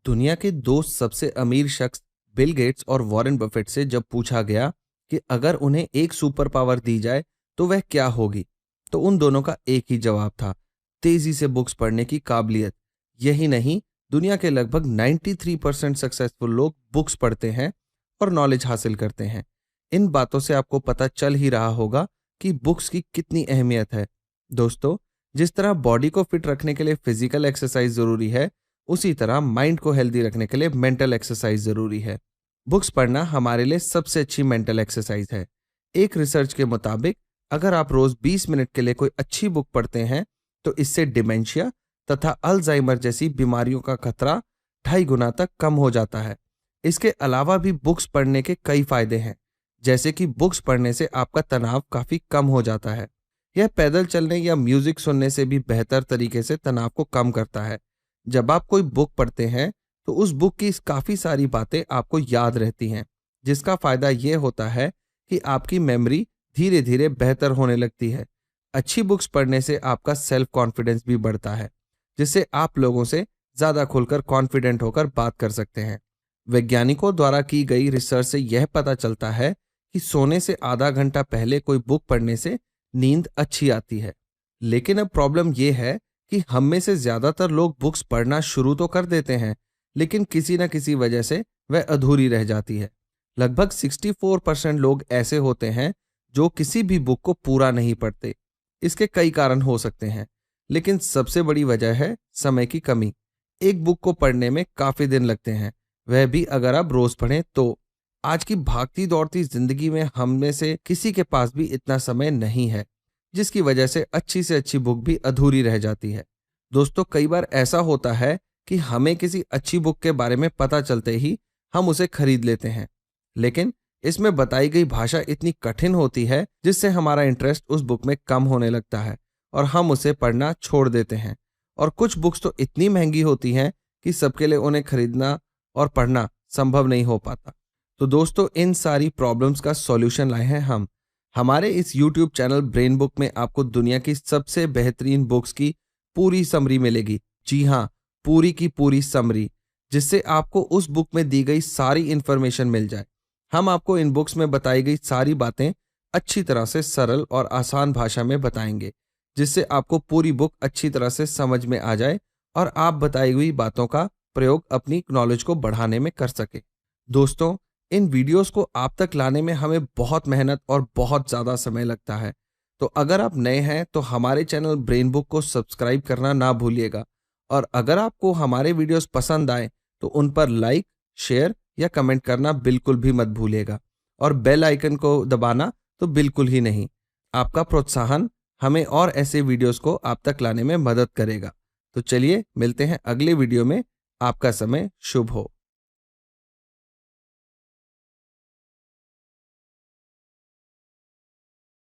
दुनिया के दो सबसे अमीर शख्स बिल गेट्स और वॉरेन बफेट से जब पूछा गया कि अगर उन्हें एक सुपर पावर दी जाए तो वह क्या होगी, तो उन दोनों का एक ही जवाब था, तेजी से बुक्स पढ़ने की काबिलियत। यही नहीं, दुनिया के लगभग 93% सक्सेसफुल लोग बुक्स पढ़ते हैं और नॉलेज हासिल करते हैं। इन बातों से आपको पता चल ही रहा होगा कि बुक्स की कितनी अहमियत है। दोस्तों, जिस तरह बॉडी को फिट रखने के लिए फिजिकल एक्सरसाइज जरूरी है, उसी तरह माइंड को हेल्दी रखने के लिए मेंटल एक्सरसाइज जरूरी है। बुक्स पढ़ना हमारे लिए सबसे अच्छी मेंटल एक्सरसाइज है। एक रिसर्च के मुताबिक अगर आप रोज 20 मिनट के लिए कोई अच्छी बुक पढ़ते हैं तो इससे डिमेंशिया तथा अल्जाइमर जैसी बीमारियों का खतरा 2.5 गुना तक कम हो जाता है। इसके अलावा भी बुक्स पढ़ने के कई फायदे हैं, जैसे कि बुक्स पढ़ने से आपका तनाव काफी कम हो जाता है। यह पैदल चलने या म्यूजिक सुनने से भी बेहतर तरीके से तनाव को कम करता है। जब आप कोई बुक पढ़ते हैं तो उस बुक की काफी सारी बातें आपको याद रहती हैं, जिसका फायदा यह होता है कि आपकी मेमोरी धीरे धीरे बेहतर होने लगती है। अच्छी बुक्स पढ़ने से आपका सेल्फ कॉन्फिडेंस भी बढ़ता है, जिससे आप लोगों से ज्यादा खुलकर कॉन्फिडेंट होकर बात कर सकते हैं। वैज्ञानिकों द्वारा की गई रिसर्च से यह पता चलता है कि सोने से आधा घंटा पहले कोई बुक पढ़ने से नींद अच्छी आती है। लेकिन अब प्रॉब्लम यह है कि हम में से ज्यादातर लोग बुक्स पढ़ना शुरू तो कर देते हैं, लेकिन किसी न किसी वजह से वह अधूरी रह जाती है। लगभग 64% लोग ऐसे होते हैं जो किसी भी बुक को पूरा नहीं पढ़ते। इसके कई कारण हो सकते हैं, लेकिन सबसे बड़ी वजह है समय की कमी। एक बुक को पढ़ने में काफी दिन लगते हैं, वह भी अगर आप रोज पढ़ें तो। आज की भागती दौड़ती जिंदगी में हम में से किसी के पास भी इतना समय नहीं है, जिसकी वजह से अच्छी बुक भी अधूरी रह जाती है। दोस्तों, कई बार ऐसा होता है कि हमें किसी अच्छी बुक के बारे में पता चलते ही हम उसे खरीद लेते हैं, लेकिन इसमें बताई गई भाषा इतनी कठिन होती है जिससे हमारा इंटरेस्ट उस बुक में कम होने लगता है और हम उसे पढ़ना छोड़ देते हैं। और कुछ बुक्स तो इतनी महंगी होती हैं कि सबके लिए उन्हें खरीदना और पढ़ना संभव नहीं हो पाता। तो दोस्तों, इन सारी प्रॉब्लम्स का सॉल्यूशन लाए हैं हम। हमारे इस YouTube चैनल ब्रेन बुक में आपको दुनिया की सबसे बेहतरीन बुक्स की पूरी समरी मिलेगी। जी हाँ, पूरी की पूरी समरी, जिससे आपको उस बुक में दी गई सारी इंफॉर्मेशन मिल जाए। हम आपको इन बुक्स में बताई गई सारी बातें अच्छी तरह से सरल और आसान भाषा में बताएंगे, जिससे आपको पूरी बुक अच्छी तरह से समझ में आ जाए और आप बताई हुई बातों का प्रयोग अपनी नॉलेज को बढ़ाने में कर सके। दोस्तों, इन वीडियोस को आप तक लाने में हमें बहुत मेहनत और बहुत ज़्यादा समय लगता है। तो अगर आप नए हैं तो हमारे चैनल ब्रेन बुक को सब्सक्राइब करना ना भूलिएगा, और अगर आपको हमारे वीडियोस पसंद आए तो उन पर लाइक, शेयर या कमेंट करना बिल्कुल भी मत भूलिएगा, और बेल आइकन को दबाना तो बिल्कुल ही नहीं। आपका प्रोत्साहन हमें और ऐसे वीडियोस को आप तक लाने में मदद करेगा। तो चलिए मिलते हैं अगले वीडियो में। आपका समय शुभ हो।